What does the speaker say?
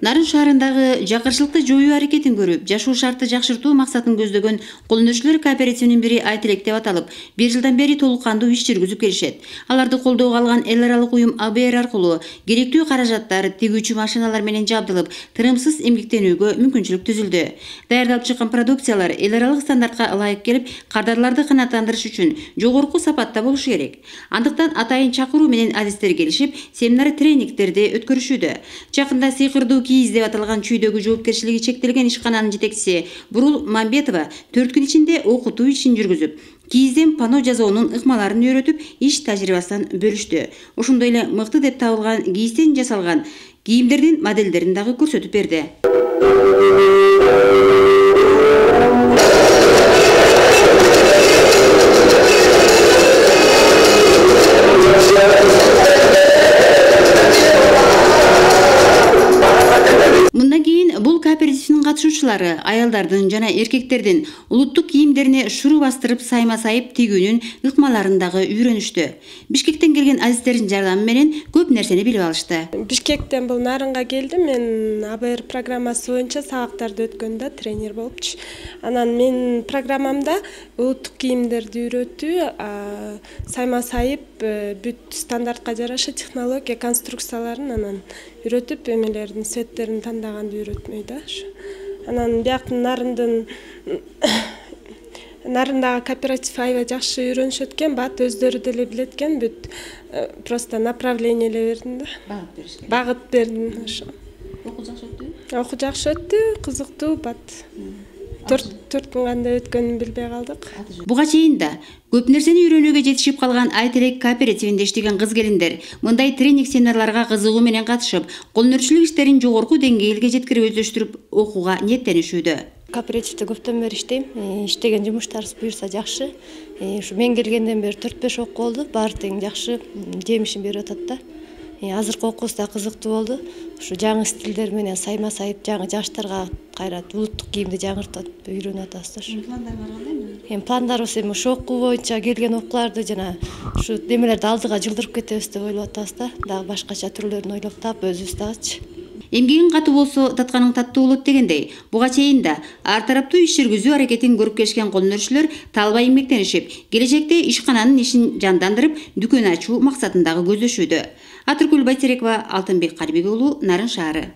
Нарын шаарындагы жакырчылыкты жоюу аракетин көрүп, жашоо шартты жакшыртуу максатын көздөгөн колдонуучулар кооперативинин бири Айтелек деп аталып, 1 жылдан бери толук кандуу иш жүргүзүп келишет. Аларды колдоого алган эл аралык уюм АБР аркылуу керектүү каражаттар, тигүүчү машиналар менен жабдылып, тырымсыз эмгектенүүгө мүмкүнчүлүк түзүлдү. Даярдалып чыккан продукциялар эл аралык стандартка ылайык келип, кардарларды канааттандырыш үчүн жогорку сапатта болушу керек. Андыктан атайын чакыруу менен адистер келишип, семинар тренингтерди өткөрүшүүдө. Жакында сыйкырдуу кийиз деп аталган чүйдөгү жоопкерчилиги чектелген ишкананын жетекчиси Бурул Мамбетова 4 күн ичинде окутуу ишин жүргүзүп, кийизден пано жасоонун ыкмаларын үйрөтүп, иш тажрыйбасын бөлүштү. Ошондой эле мыкты деп табылган кийизден жасалган кийимдердин моделдерин дагы көрсөтүп берди. Мындан кийин бул кооперативдин катышуучулары аялдардын жана эркектердин улуттук кийимдерине шуру бастырып сайма-сайып тигүүнүн ыкмаларын дагы үйрөнүштү. Бишкектен келген адистердин жардамы менен көп нерсени билип алышты. Бишкектен бул Нарынга келдим. Мен АБР программасы боюнча сабактарды өткөндө тренер болупчу. Анан мен программамда улуттук кийимдерди үйрөтүү, сайма-сайып бүт стандартка жараша технология конструкцияларын анан үйрөтүп, эмелердин цветтерин тандаганды үйрөтмөй да. Анан бияктын Нарындагы кооператив аябай жакшы үйрөнүшөт экен, бат өздөрү деле билет экен, бүт просто направление эле бердим да. Багыт бердим ошо. Окуу жакшы өттү? Окуу жакшы өттү, кызыктуу, бат 4 күн кандай өткөнүн билбей калдык. Буга чейин да көп нерсени үйрөнүүгө жетишип калган Айтелек кооперативинде иштеген кыз-келиндер мындай тренинг семинарларга кызыгуу менен катышып, колдонуучулук иштерин жогорку деңгээлге жеткирип өздөштүрүп окууга ниеттенишүүдө. Кооперативде көптөн бери иштейм. Иштеген жумуштарыбыз буюрса жакшы. Ушу мен келгенден бери 4-5 окуу болду. Баары тең жакшы жемишин берип атат да. Азыркы окуубуз да кызыктуу болду. Ушу жаңы стилдер менен сайма-сайып жаңы жаштарга кайрат улуттук кийимди жаңыртып үйрөнүп атабыз да. Пландар бар кандай? Пландарыбыз эми ушу окуу боюнча келген окууларды жана ушу немелерди алдыга жылдырып кетебиз деп ойлоп атабыз да. Дагы башкача түрлөрүн ойлоп таап өзүбүз дагычы. Эмгегиң катуу болсо, татканың таттуу болот дегендей, буга чейин да ар тараптуу иш жүргүзүү аракетин көрүп келишкен колдонуучулар талбай эмгектенишип, келечекте ишкананын ишин жандандырып, дүкөн ачуу максатындагы көздөшүүдө. Атыркүл Байтерекова, Алтынбек Карибек уулу, Нарын шаары.